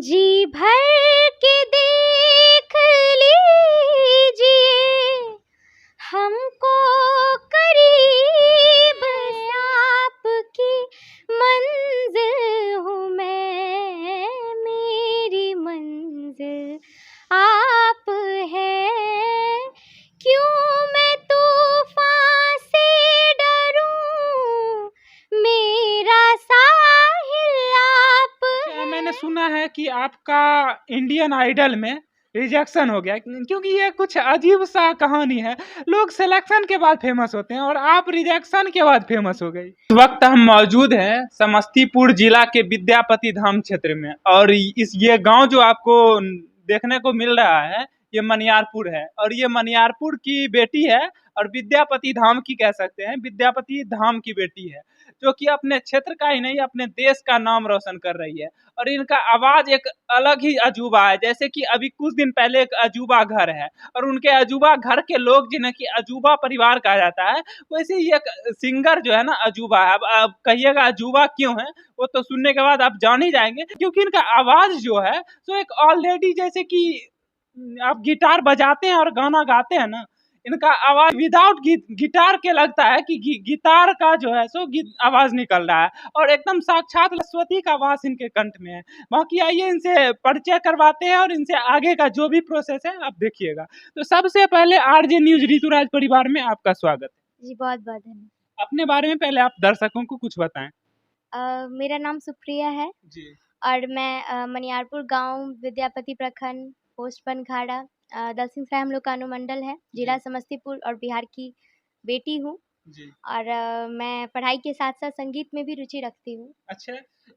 जी भर के देख लीजिए हमको करीब से, आपकी मंजिल हूँ मैं, मेरी मंजिल आप हैं। क्यों मैं तूफान से डरूं, मेरा साहिल आप अच्छा, मैंने सुना है कि आपका इंडियन आइडल में रिजेक्शन हो गया, क्योंकि ये कुछ अजीब सा कहानी है। लोग सिलेक्शन के बाद फेमस होते हैं और आप रिजेक्शन के बाद फेमस हो गई। इस वक्त हम मौजूद हैं समस्तीपुर जिला के विद्यापति धाम क्षेत्र में, और ये गांव जो आपको देखने को मिल रहा है ये मनियारपुर है, और ये मनियारपुर की बेटी है और विद्यापति धाम की कह सकते हैं, विद्यापति धाम की बेटी है, जो कि अपने क्षेत्र का ही नहीं अपने देश का नाम रोशन कर रही है। और इनका आवाज एक अलग ही अजूबा है, जैसे कि अभी कुछ दिन पहले एक अजूबा घर है और उनके अजूबा घर के लोग जिन्हें कि अजूबा परिवार कहा जाता है, वैसे ही एक सिंगर जो है ना अजूबा है। अब कहिएगा अजूबा क्यों है, वो तो सुनने के बाद आप जान ही जाएंगे, क्योंकि इनका आवाज जो है तो एक ऑलरेडी जैसे कि आप गिटार बजाते हैं और गाना गाते हैं ना, इनका आवाज विदाउट गिटार के लगता है कि गिटार का जो है सो आवाज निकल रहा है, और एकदम साक्षात सरस्वती का आवाज इनके कंठ में है। बाकी आइए इनसे परिचय करवाते हैं और इनसे आगे का जो भी प्रोसेस है आप देखिएगा। तो सबसे पहले आरजे न्यूज ऋतुराज परिवार में आपका स्वागत है जी। बहुत बहुत धन्यवाद। अपने बारे में पहले आप दर्शकों को कुछ बताएं। मेरा नाम सुप्रिया है जी और मैं मनियारपुर गांव विद्यापति प्रखंड पोस्ट बनखाड़ा दलसिंह सराय हम लोग का अनुमंडल है, जिला समस्तीपुर और बिहार की बेटी हूँ। जी। और मैं पढ़ाई के साथ साथ संगीत में भी रुचि रखती हूँ। अच्छा,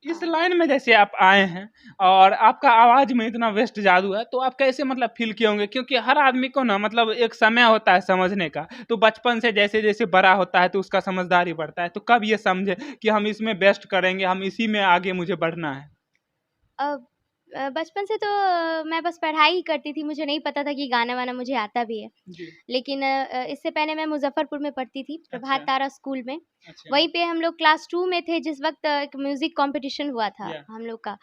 इस लाइन में जैसे आप आए हैं और आपका आवाज में इतना वेस्ट जादू है, तो आप कैसे मतलब फील किए होंगे? क्योंकि हर आदमी को ना मतलब एक समय होता है समझने का, तो बचपन से जैसे जैसे बड़ा होता है तो उसका समझदारी बढ़ता है, तो कब ये समझे कि हम इसमें बेस्ट करेंगे, हम इसी में आगे मुझे बढ़ना है? बचपन से तो मैं बस पढ़ाई ही करती थी, मुझे नहीं पता था कि गाना वाना मुझे आता भी है। जी। लेकिन इससे पहले मैं मुजफ्फरपुर में पढ़ती थी, प्रभात अच्छा। तारा स्कूल में। अच्छा। वहीं पे हम लोग क्लास 2 में थे जिस वक्त एक म्यूज़िक कॉम्पिटिशन हुआ था या। हम लोग का।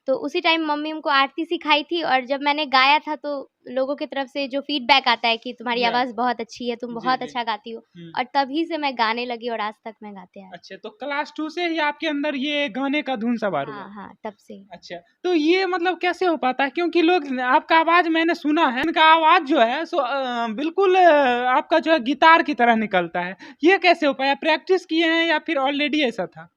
तो उसी टाइम मम्मी हमको आरती सिखाई थी, और जब मैंने गाया था तो लोगों की तरफ से जो फीडबैक आता है कि तुम्हारी या। आवाज़ बहुत अच्छी है, तुम जी बहुत जी। अच्छा गाती हो। और तभी से मैं गाने लगी और आज तक मैं गाते आ रही अच्छा, तो क्लास 2 से ही आपके अंदर ये गाने का धुन सवार हूँ। हुआ? हाँ, हाँ, तब से। अच्छा, तो ये मतलब कैसे हो पाता है? क्योंकि लोग आपका आवाज़ मैंने सुना है, इनका आवाज़ जो है सो बिल्कुल आपका जो है गिटार की तरह निकलता है। ये कैसे हो पाया? प्रैक्टिस किए हैं या फिर ऑलरेडी ऐसा था?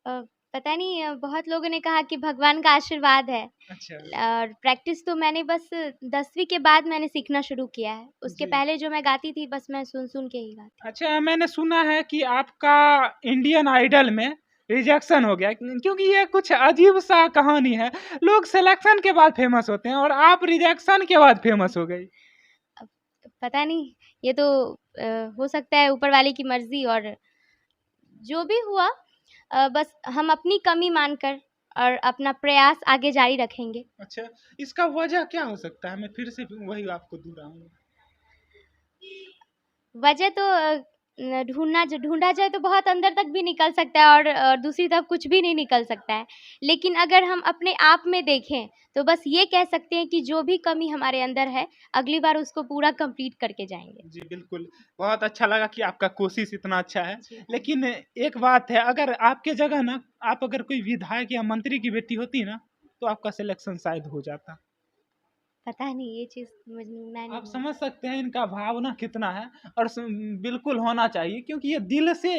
अ, पता नहीं, बहुत लोगों ने कहा कि भगवान का आशीर्वाद है। अच्छा। और प्रैक्टिस तो मैंने बस 10वीं के बाद मैंने सीखना शुरू किया है। उसके जी। पहले जो मैं गाती थी बस मैं सुन-सुन के ही गाती। अच्छा, मैंने सुना है कि आपका इंडियन आइडल में रिजेक्शन हो गया, क्योंकि ये कुछ अजीब सा कहानी है। लोग सिलेक्शन के बाद फेमस होते हैं और आप रिजेक्शन के बाद फेमस हो गई। अब पता नहीं, ये तो हो सकता है ऊपर वाले की मर्ज़ी, और जो भी हुआ बस हम अपनी कमी मानकर और अपना प्रयास आगे जारी रखेंगे। अच्छा, इसका वजह क्या हो सकता है? मैं फिर से वही आपको दोहराऊँगा। वजह तो ढूँढा जाए तो बहुत अंदर तक भी निकल सकता है, और दूसरी तरफ कुछ भी नहीं निकल सकता है। लेकिन अगर हम अपने आप में देखें, तो बस ये कह सकते हैं कि जो भी कमी हमारे अंदर है, अगली बार उसको पूरा कंप्लीट करके जाएँगे। जी, बिल्कुल। बहुत अच्छा लगा कि आपका कोशिश इतना अच्छा है। जी। लेकिन एक बात है, अगर आपके जगह ना आप अगर कोई विधायक या मंत्री की बेटी होती ना, तो आपका सिलेक्शन शायद हो जाता। पता नहीं, ये चीज़ मैं नहीं आप हूँ। समझ सकते हैं इनका भावना कितना है, और बिल्कुल होना चाहिए, क्योंकि ये दिल से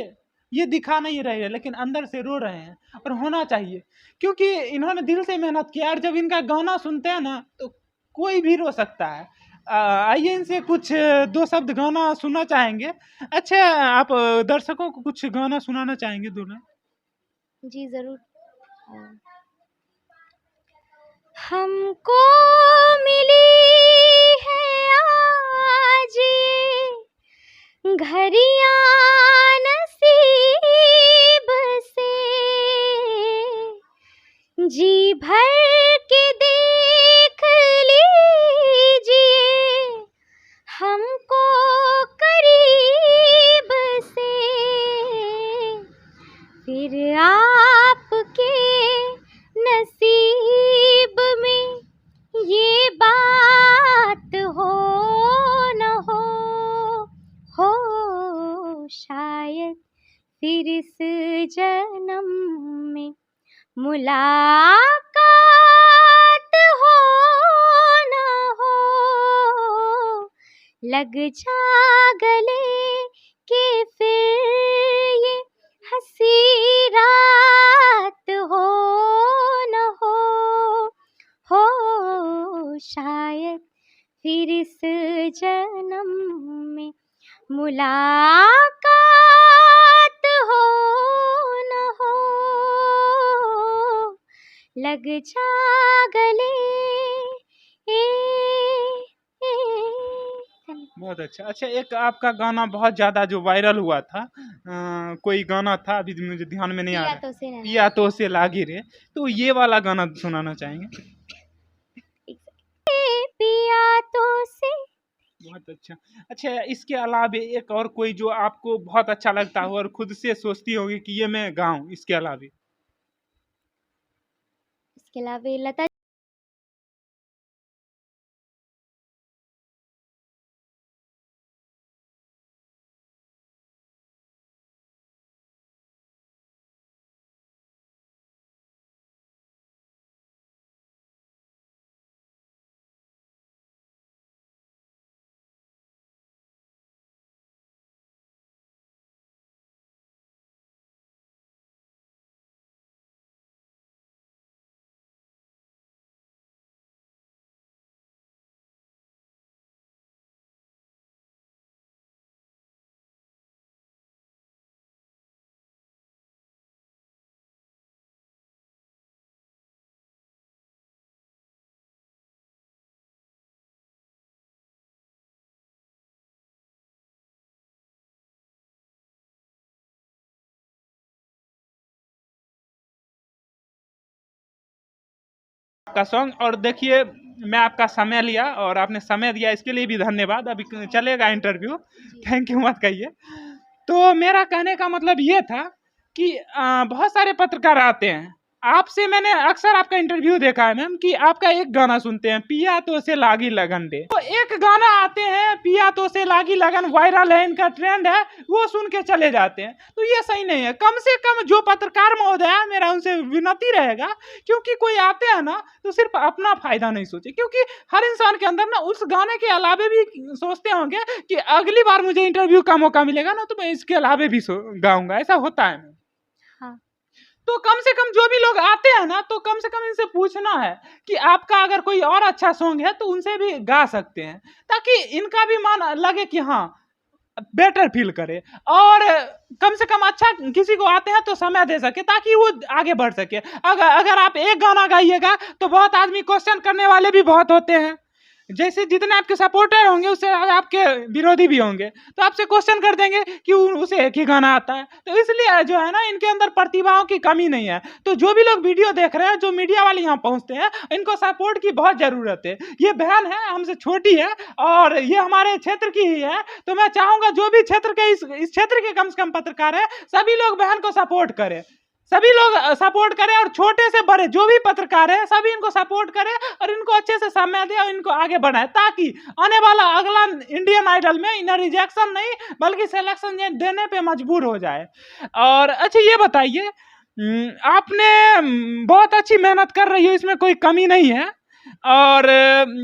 ये दिखा नहीं रहे हैं लेकिन अंदर से रो रहे हैं, और होना चाहिए क्योंकि इन्होंने दिल से मेहनत किया, और जब इनका गाना सुनते हैं ना तो कोई भी रो सकता है। आइए इनसे कुछ दो शब्द गाना सुनना चाहेंगे। अच्छा, आप दर्शकों को कुछ गाना सुनाना चाहेंगे दोनों? जी, ज़रूर। हमको मिली है आज ये घड़ियाँ नसीब से, जी भर के देख लीजिए हमको करीब से, फिर आपके नसीब मुलाकात हो न हो, लग जा गले कि फिर ये हंसी रात हो न हो शायद फिर इस जन्म में मुलाकात हो न हो, लग जा गले ए, ए, बहुत अच्छा। अच्छा, एक आपका गाना बहुत ज़्यादा जो वायरल हुआ था, कोई गाना था, अभी मुझे ध्यान में नहीं आ पिया रहा, तो से ना पिया तो से लागी रे, तो ये वाला गाना सुनाना चाहेंगे? पिया तो से। बहुत अच्छा। अच्छा, इसके अलावे एक और कोई जो आपको बहुत अच्छा लगता हो और खुद से सोचती होगी कि ये मैं गाऊं, इसके अलावे? इसके अलावा लता का सॉन्ग। और देखिए, मैं आपका समय लिया और आपने समय दिया, इसके लिए भी धन्यवाद। अभी चलेगा इंटरव्यू, थैंक यू मत कहिए। तो मेरा कहने का मतलब ये था कि बहुत सारे पत्रकार आते हैं, आपसे मैंने अक्सर आपका इंटरव्यू देखा है मैम, कि आपका एक गाना सुनते हैं, पिया तो से लागी लगन दे, तो एक गाना आते हैं पिया तो से लागी लगन, वायरल है, इनका ट्रेंड है, वो सुन के चले जाते हैं। तो ये सही नहीं है। कम से कम जो पत्रकार महोदय है, मेरा उनसे विनती रहेगा, क्योंकि कोई आते हैं ना तो सिर्फ अपना फायदा नहीं सोचे, क्योंकि हर इंसान के अंदर ना उस गाने के अलावे भी सोचते होंगे कि अगली बार मुझे इंटरव्यू का मौका मिलेगा ना, तो मैं इसके अलावे भी गाऊंगा। ऐसा होता है। हाँ तो कम से कम जो भी लोग आते हैं ना, तो कम से कम इनसे पूछना है कि आपका अगर कोई और अच्छा सॉन्ग है तो उनसे भी गा सकते हैं, ताकि इनका भी मन लगे कि हाँ, बेटर फील करे, और कम से कम अच्छा किसी को आते हैं तो समय दे सके, ताकि वो आगे बढ़ सके। अगर अगर आप एक गाना गाइएगा तो बहुत आदमी क्वेश्चन करने वाले भी बहुत होते हैं। जैसे जितने आपके सपोर्टर होंगे उससे ज़्यादा आपके विरोधी भी होंगे, तो आपसे क्वेश्चन कर देंगे कि उसे एक ही गाना आता है। तो इसलिए जो है ना, इनके अंदर प्रतिभाओं की कमी नहीं है। तो जो भी लोग वीडियो देख रहे हैं, जो मीडिया वाले यहाँ पहुँचते हैं, इनको सपोर्ट की बहुत ज़रूरत है। ये बहन है, हमसे छोटी है और ये हमारे क्षेत्र की ही है। तो मैं चाहूँगा जो भी क्षेत्र के इस क्षेत्र के कम से कम पत्रकार है, सभी लोग बहन को सपोर्ट करें, सभी लोग सपोर्ट करें, और छोटे से बड़े जो भी पत्रकार है सभी इनको सपोर्ट करें और इनको अच्छे से समय दें और इनको आगे बढ़ाएं, ताकि आने वाला अगला इंडियन आइडल में इन्हें रिजेक्शन नहीं बल्कि सिलेक्शन देने पे मजबूर हो जाए। और अच्छा, ये बताइए, आपने बहुत अच्छी मेहनत कर रही हो, इसमें कोई कमी नहीं है। और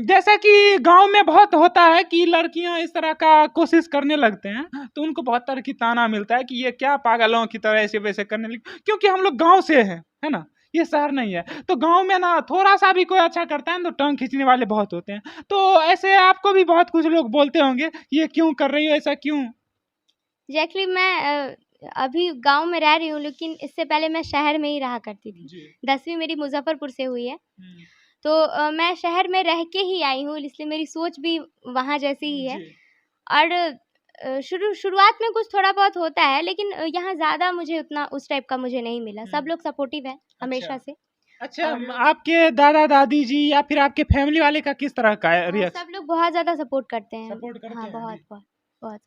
जैसा कि गांव में बहुत होता है कि लड़कियां इस तरह का कोशिश करने लगते हैं, तो उनको बहुत तरह की ताना मिलता है कि ये क्या पागलों की तरह ऐसे वैसे करने लगे, क्योंकि हम लोग गांव से हैं, है ना, ये शहर नहीं है। तो गांव में ना थोड़ा सा भी कोई अच्छा करता है तो टांग खींचने वाले बहुत होते हैं। तो ऐसे आपको भी बहुत कुछ लोग बोलते होंगे, ये क्यों कर रही हो, ऐसा क्यों? एक्चुअली मैं अभी गांव में रह रही हूँ, लेकिन इससे पहले मैं शहर में ही रहा करती थी। जी। 10वीं मेरी मुजफ्फरपुर से हुई है। तो मैं शहर में रह के ही आई हूँ, इसलिए मेरी सोच भी वहाँ जैसी ही है। जी। और शुरुआत में कुछ थोड़ा बहुत होता है, लेकिन यहाँ ज़्यादा मुझे उतना उस टाइप का मुझे नहीं मिला। सब लोग सपोर्टिव है हमेशा से। अच्छा, और आपके दादा दादी जी या फिर आपके फैमिली वाले का किस तरह का हाँ, रिएक्शन? सब लोग बहुत ज़्यादा सपोर्ट करते हैं। सपोर्ट करते हाँ, हैं बहुत जी। बहुत बहुत।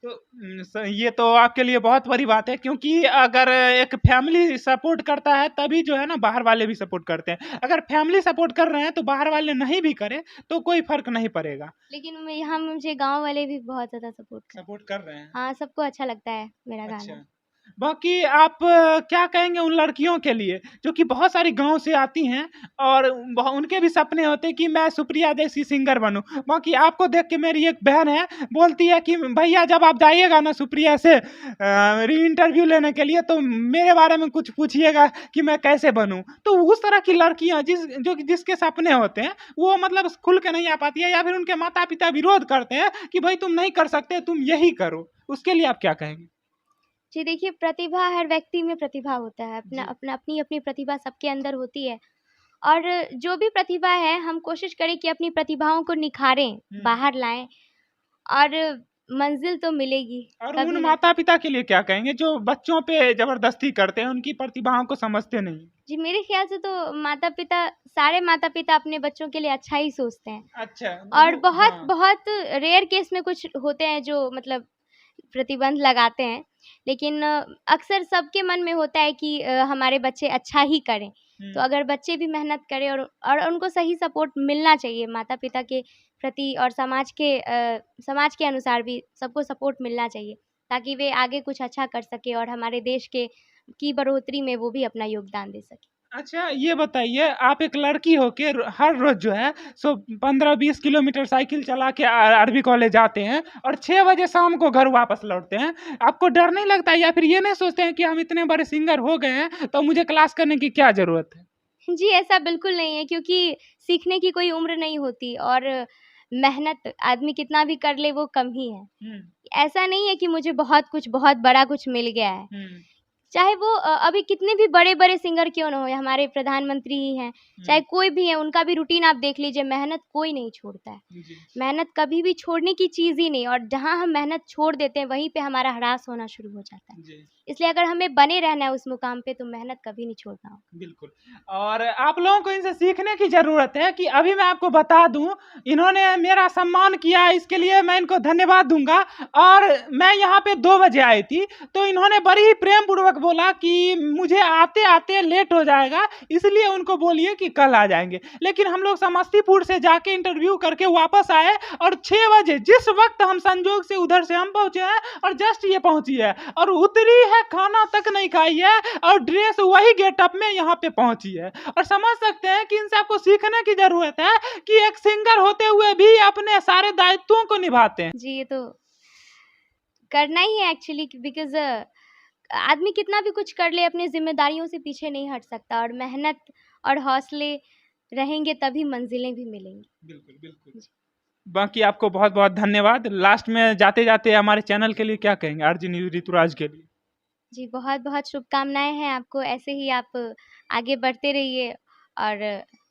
तो ये तो आपके लिए बहुत बड़ी बात है, क्योंकि अगर एक फैमिली सपोर्ट करता है तभी जो है ना बाहर वाले भी सपोर्ट करते हैं। अगर फैमिली सपोर्ट कर रहे हैं तो बाहर वाले नहीं भी करें तो कोई फर्क नहीं पड़ेगा। लेकिन यहाँ मुझे गांव वाले भी बहुत ज़्यादा सपोर्ट करते हैं। सपोर्ट कर रहे हैं। हाँ, सबको अच्छा लगता है मेरा अच्छा। गाना। बाकी आप क्या कहेंगे उन लड़कियों के लिए जो कि बहुत सारी गांव से आती हैं और उनके भी सपने होते हैं कि मैं सुप्रिया जैसी सिंगर बनूं। बाकी आपको देख के मेरी एक बहन है, बोलती है कि भैया जब आप जाइएगा ना सुप्रिया से इंटरव्यू लेने के लिए तो मेरे बारे में कुछ पूछिएगा कि मैं कैसे बनूं। तो उस तरह की लड़कियां जिसके सपने होते हैं वो मतलब खुल के नहीं आ पाती है, या फिर उनके माता पिता विरोध करते हैं कि भाई तुम नहीं कर सकते, तुम यही करो, उसके लिए आप क्या कहेंगे? जी देखिए, प्रतिभा हर व्यक्ति में प्रतिभा होता है, अपनी प्रतिभा सबके अंदर होती है। और जो भी प्रतिभा है हम कोशिश करें कि अपनी प्रतिभाओं को निखारें, बाहर लाएँ और मंज़िल तो मिलेगी, और कभी उन ना माता पिता के लिए क्या कहेंगे जो बच्चों पे जबरदस्ती करते हैं, उनकी प्रतिभाओं को समझते नहीं? जी, मेरे ख़्याल से तो सारे माता-पिता अपने बच्चों के लिए अच्छा ही सोचते हैं। अच्छा, और वो बहुत हाँ। बहुत रेयर केस में कुछ होते हैं जो मतलब प्रतिबंध लगाते हैं, लेकिन अक्सर सबके मन में होता है कि हमारे बच्चे अच्छा ही करें। तो अगर बच्चे भी मेहनत करें और उनको सही सपोर्ट मिलना चाहिए माता-पिता के प्रति, और समाज के अनुसार भी सबको सपोर्ट मिलना चाहिए, ताकि वे आगे कुछ अच्छा कर सकें और हमारे देश की बढ़ोतरी में वो भी अपना योगदान दे सकें। अच्छा, ये बताइए आप एक लड़की होके हर रोज जो है सो 15-20 किलोमीटर साइकिल चला के आरबी कॉलेज जाते हैं और 6 बजे शाम को घर वापस लौटते हैं। आपको डर नहीं लगता, या फिर ये नहीं सोचते हैं कि हम इतने बड़े सिंगर हो गए हैं तो मुझे क्लास करने की क्या ज़रूरत है? जी, ऐसा बिल्कुल नहीं है, क्योंकि सीखने की कोई उम्र नहीं होती और मेहनत आदमी कितना भी कर ले वो कम ही है। हुँ, ऐसा नहीं है कि मुझे बहुत बड़ा कुछ मिल गया है। हुँ, चाहे वो अभी कितने भी बड़े-बड़े सिंगर क्यों ना हों, हमारे प्रधानमंत्री ही हैं, चाहे हुँ। कोई भी है, उनका भी रूटीन आप देख लीजिए, मेहनत कोई नहीं छोड़ता है। जी। मेहनत कभी भी छोड़ने की चीज़ ही नहीं, और जहाँ हम मेहनत छोड़ देते हैं, वहीं पे हमारा ह्रास होना शुरू हो जाता है। जी। इसलिए अगर हमें बने रहना है उस मुकाम पे, तो मेहनत कभी नहीं छोड़ना होगा। बिल्कुल। और आप लोगों को इनसे सीखने की ज़रूरत है कि अभी मैं आपको बता दूँ, इन्होंने मेरा सम्मान किया, इसके लिए मैं इनको धन्यवाद दूँगा। और मैं यहाँ पे 2 बजे आई थी, तो इन्होंने बड़ी ही प्रेमपूर्वक बोला कि मुझे आते-आते लेट हो जाएगा, इसलिए उनको बोलिए कि कल आ जाएँगे। लेकिन हम लोग समस्तीपुर से जाके इंटरव्यू करके वापस आए और 6 बजे जिस वक़्त हम संजोग से उधर से हम पहुँचे हैं और जस्ट ये पहुँची है और उतरी है, खाना तक नहीं खाई है और ड्रेस वही गेटअप में यहाँ पे पहुंची है। और समझ सकते हैं कि इनसे आपको सीखने की जरूरत है कि एक सिंगर होते हुए भी अपने सारे दायित्वों को निभाते हैं। जी, ये तो करना ही है एक्चुअली, बिकॉज़ आदमी कितना भी कुछ कर ले, अपनी ज़िम्मेदारियों से पीछे नहीं हट सकता, और मेहनत और हौसले रहेंगे तभी मंज़िलें भी मिलेंगी। बिल्कुल, बिल्कुल। बाकी आपको बहुत-बहुत धन्यवाद। लास्ट में जाते-जाते हमारे चैनल के लिए क्या कहेंगे? आरजे न्यूज़ ऋतुराज के लिए? जी, बहुत-बहुत शुभकामनाएँ हैं आपको, ऐसे ही आप आगे बढ़ते रहिए और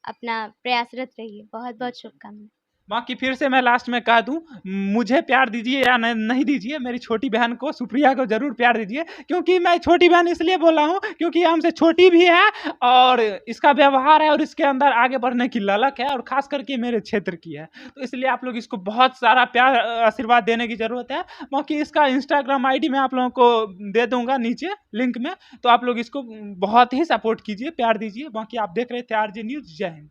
अपना प्रयासरत रहिए। बहुत-बहुत शुभकामनाएँ। बाकी फिर से मैं लास्ट में कह दूँ, मुझे प्यार दीजिए या नहीं दीजिए, मेरी छोटी बहन को, सुप्रिया को ज़रूर प्यार दीजिए, क्योंकि मैं छोटी बहन इसलिए बोला हूँ क्योंकि ये हमसे छोटी भी है और इसका व्यवहार है और इसके अंदर आगे बढ़ने की ललक है और ख़ास करके मेरे क्षेत्र की है। तो इसलिए आप लोग इसको बहुत सारा प्यार आशीर्वाद देने की ज़रूरत है। बाकी इसका इंस्टाग्राम आईडी मैं आप लोगों को दे दूँगा नीचे लिंक में, तो आप लोग इसको बहुत ही सपोर्ट कीजिए, प्यार दीजिए। बाकी आप देख रहे थे आरजे न्यूज़। जय हिंद।